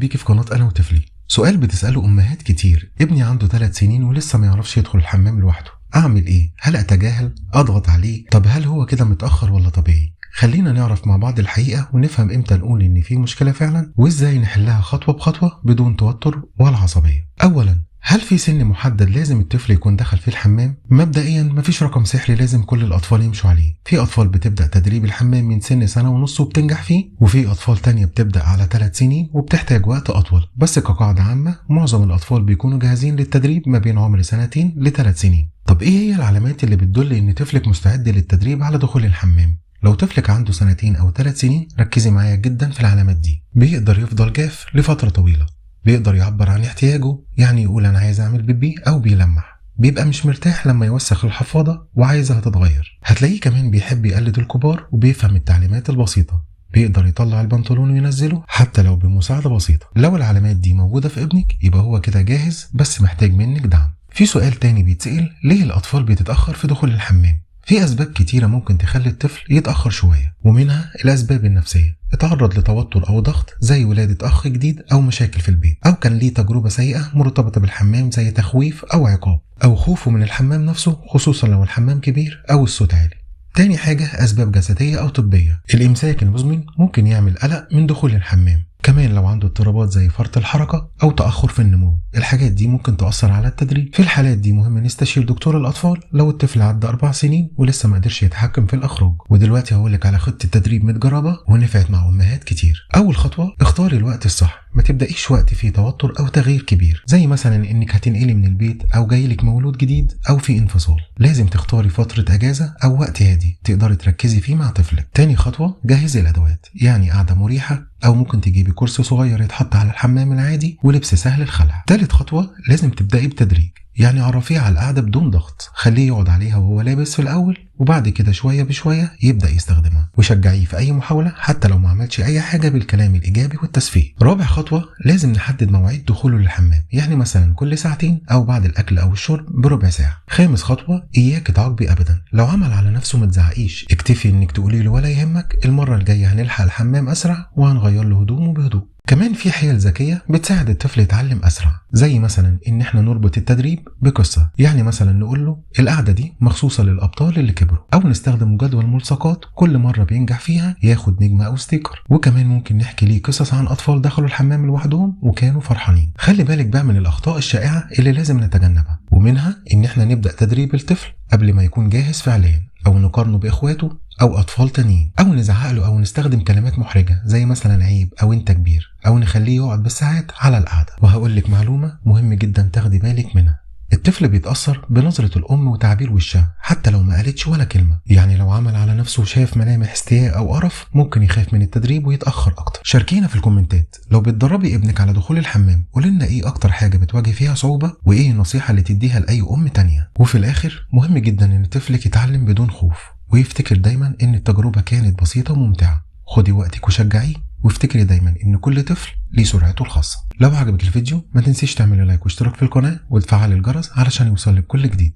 بيكي في قناة أنا وطفلي. سؤال بتسأله أمهات كتير: ابني عنده 3 سنين ولسه ما يعرفش يدخل الحمام لوحده، أعمل إيه؟ هل أتجاهل؟ أضغط عليه؟ طب هل هو كده متأخر ولا طبيعي؟ خلينا نعرف مع بعض الحقيقة ونفهم إمتى نقول إن في مشكلة فعلا وإزاي نحلها خطوة بخطوة بدون توتر ولا عصبية. أولا، هل في سن محدد لازم الطفل يكون دخل فيه الحمام؟ مبدئيا مفيش رقم سحري لازم كل الأطفال يمشوا عليه. في أطفال بتبدأ تدريب الحمام من سن 1.5 سنة وبتنجح فيه، وفي أطفال تانية بتبدأ على 3 سنين وبتحتاج وقت أطول. بس كقاعدة عامة معظم الأطفال بيكونوا جاهزين للتدريب ما بين عمر 2 ل3 سنين. طب إيه هي العلامات اللي بتدل إن طفلك مستعد للتدريب على دخول الحمام؟ لو طفلك عنده 2 أو 3 سنين ركزي معايا جدا في العلامات دي. بيقدر يفضل جاف لفترة طويلة، بيقدر يعبر عن احتياجه، يعني يقول أنا عايز أعمل بيبي أو بيلمح، بيبقى مش مرتاح لما يوسخ الحفاضة وعايزها تتغير. هتلاقيه كمان بيحب يقلد الكبار وبيفهم التعليمات البسيطة، بيقدر يطلع البنطلون وينزله حتى لو بمساعدة بسيطة. لو العلامات دي موجودة في ابنك يبقى هو كده جاهز، بس محتاج منك دعم. في سؤال تاني بيتسأل: ليه الأطفال بتتأخر في دخول الحمام؟ في أسباب كتيرة ممكن تخلي الطفل يتأخر شوية، ومنها الأسباب النفسية: اتعرض لتوتر أو ضغط زي ولادة أخ جديد أو مشاكل في البيت، أو كان ليه تجربة سيئة مرتبطة بالحمام زي تخويف أو عقاب، أو خوفه من الحمام نفسه خصوصا لو الحمام كبير أو الصوت عالي. تاني حاجة أسباب جسدية أو طبية: الإمساك المزمن ممكن يعمل قلق من دخول الحمام، كمان لو عنده اضطرابات زي فرط الحركة أو تأخر في النمو، الحاجات دي ممكن تأثر على التدريب. في الحالات دي مهم نستشير دكتور الأطفال لو الطفل عدى 4 سنين ولسه ما قدرش يتحكم في الإخراج. ودلوقتي هقولك على خطة تدريب متجربة ونفعت مع أمهات كتير. أول خطوة: اختاري الوقت الصح، ما تبدأيش وقت فيه توتر أو تغيير كبير، زي مثلا إنك هتنقلي من البيت أو جايلك مولود جديد أو في انفصال. لازم تختاري فترة أجازة أو وقت هادي تقدري تركزي فيه مع طفلك. تاني خطوة: جهزي الأدوات، يعني قاعدة مريحة أو ممكن تجيبي كرسي صغير يتحط على الحمام العادي ولبس سهل الخلع. تالت خطوة: لازم تبدأي بتدريج، يعني عرفيه على القعدة بدون ضغط، خليه يقعد عليها وهو لابس في الأول، وبعد كده شوية بشوية يبدأ يستخدمها، وشجعيه في أي محاولة حتى لو ما عملش أي حاجة بالكلام الإيجابي والتسفيه. رابع خطوة: لازم نحدد مواعيد دخوله للحمام، يعني مثلا كل ساعتين أو بعد الأكل أو الشرب بربع ساعة. خامس خطوة: إياك تعاقبي أبدا، لو عمل على نفسه ما تزعقيش، اكتفي إنك تقولي له ولا يهمك، المرة الجاية هنلحق الحمام أسرع وهنغير له هدومه بهدوء. كمان في حيل ذكية بتساعد الطفل يتعلم أسرع، زي مثلا إن احنا نربط التدريب بقصة، يعني مثلا نقول له القعدة دي مخصوصة للأبطال اللي كبروا، أو نستخدم جدول ملصقات كل مرة بينجح فيها ياخد نجمة أو ستيكر. وكمان ممكن نحكي ليه قصص عن أطفال دخلوا الحمام لوحدهم وكانوا فرحانين. خلي بالك بقى من الأخطاء الشائعة اللي لازم نتجنبها، ومنها إن احنا نبدأ تدريب الطفل قبل ما يكون جاهز فعليا، أو نقارنه بإخواته أو أطفال تانيين، أو نزعق له أو نستخدم كلمات محرجة زي مثلا عيب أو أنت كبير، أو نخليه يقعد بالساعات على القعدة. وهقولك معلومة مهم جدا تاخدي بالك منها: الطفل بيتأثر بنظرة الأم وتعبير وشها حتى لو ما قالتش ولا كلمة، يعني لو عمل على نفسه وشاف ملامح استياء أو قرف ممكن يخاف من التدريب ويتأخر أكتر. شاركينا في الكومنتات لو بتدربي ابنك على دخول الحمام، قولنا إيه أكتر حاجة بتواجه فيها صعوبة، وإيه النصيحة اللي تديها لأي أم تانية. وفي الآخر مهم جدا إن طفلك يتعلم بدون خوف، ويفتكر دايما إن التجربة كانت بسيطة وممتعة. خدي وقتك وشجعيه، وافتكري دايما إن كل طفل ليه سرعته الخاصة. لو عجبك الفيديو ما تنسيش تعملي لايك واشتراك في القناة وتفعل الجرس علشان يوصلك كل جديد.